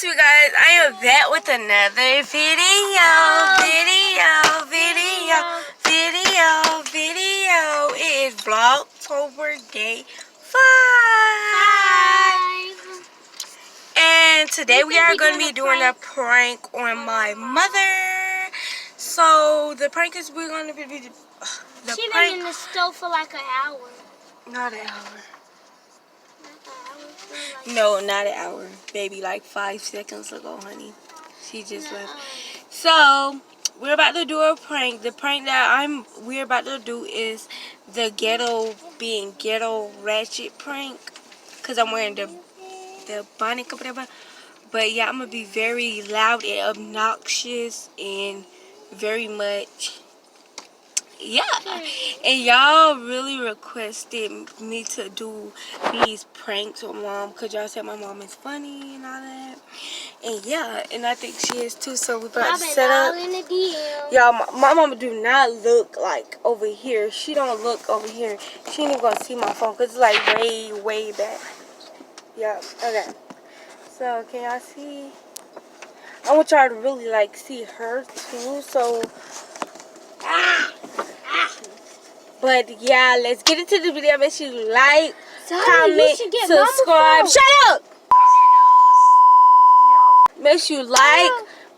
Yes, you guys, I am back with another video. It is Vlogtober day 5. And today we are going to be doing a prank on my mother. So the prank is we're going to be She's been in the stove for like an hour. Not an hour. No, not an hour. Baby, like 5 seconds ago, honey. She just left. So, we're about to do a prank. The prank that we're about to do is the ghetto ratchet prank. Because I'm wearing the bonnet or whatever. But yeah, I'm going to be very loud and obnoxious and very much... Yeah, and y'all really requested me to do these pranks with mom because y'all said my mom is funny and all that. And yeah, and I think she is too. So we're about to set up. Y'all, my mama do not look like over here. She don't look over here. She ain't even gonna see my phone because it's like way back. Yeah, okay. So can y'all see? I want y'all to really like see her too. So. But yeah, let's get into the video. Make sure you like, comment, subscribe. Shut up! Make sure you like,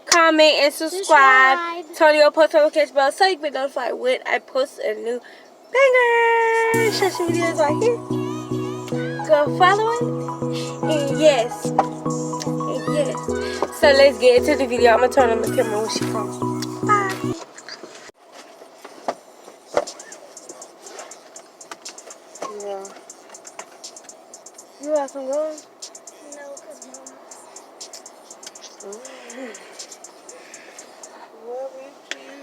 comment, and subscribe. Turn your post notification bell so you can be notified when I post a new banger. Social videos right here. Go follow it. And yes. So let's get into the video. I'm gonna turn on the camera when she comes. Bye. Yeah. You have some gum? No, because Mama. Well, we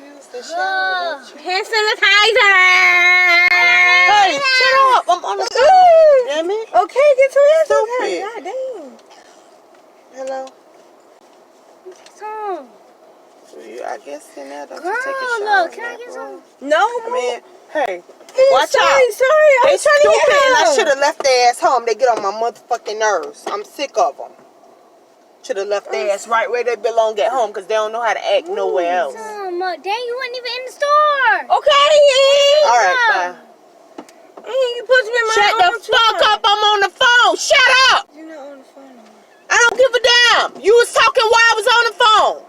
use the shower. Hand sanitizer! Hey, shut up! I'm on the phone. Damn it. Okay, get some hand sanitizer. God damn. Hello? Some. I guess in there, don't Girl, you take a shower? look, can I get some? No, Man, hey, watch out. Sorry, They I'm trying to stupid get and I home. should have left their ass home. They get on my motherfucking nerves. I'm sick of them. Should have left their ass right where they belong at home because they don't know how to act nowhere else. Dang, you weren't even in the store. Okay. All right, bye. You put me in my Shut the fuck up. I'm on the phone. Shut up. You're not on the phone no more. I don't give a damn. You was talking while I was on the phone.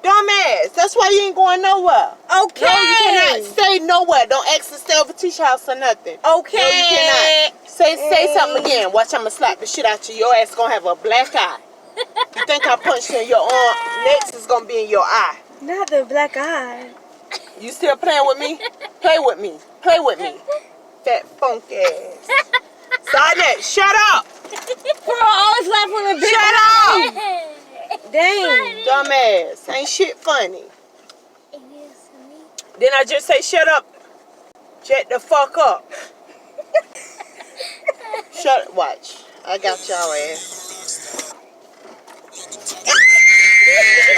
Dumbass. That's why you ain't going nowhere. Okay. No, you cannot stay nowhere. Don't ask to stay over Tisha's house or nothing. Okay. No, you cannot. Say something again. Watch, I'm going to slap the shit out you. Your ass going to have a black eye. You think I punched you in your arm? Next is going to be in your eye. Not the black eye. You still playing with me? Play with me. Play with me. Fat funk ass. Sonnet, shut up. Bro, always laugh on the big Shut up. Dang. Dumbass. Ain't shit funny. It is me. Then I just say shut up. Shut the fuck up. Shut. Watch. I got y'all ass.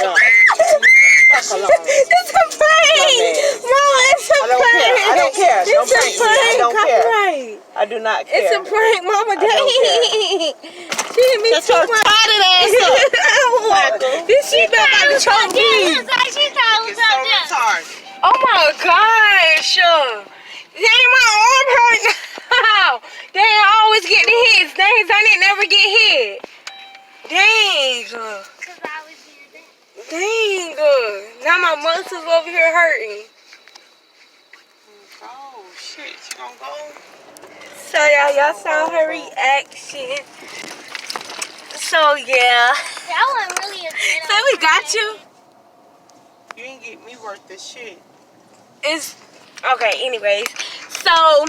No. It's a prank! Mom, it's a prank! I don't care. Don't It's a prank me. prank! I don't care. Copyright. I do not care. It's a prank, Mama. I don't Dang! She hit me Shut too your much. retarded ass up. This shit about to choke me. Oh my gosh! Dang, my arm hurt now. They always get the hits. Dang, Sonny never get hit. Dang. Dang. Now my muscles over here hurting. Oh shit, you gonna go? So y'all saw her reaction. So yeah. That wasn't really a good So we got you. You ain't get me worth this shit. It's okay, anyways. So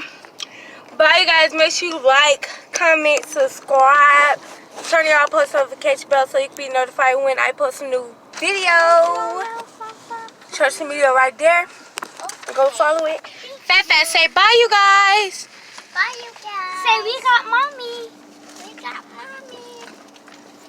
bye you guys, make sure you like, comment, subscribe, turn your post notification bell so you can be notified when I post a new video. Social media right there. Go follow it. Fat say bye you guys. Bye, you guys. Say we got mommy.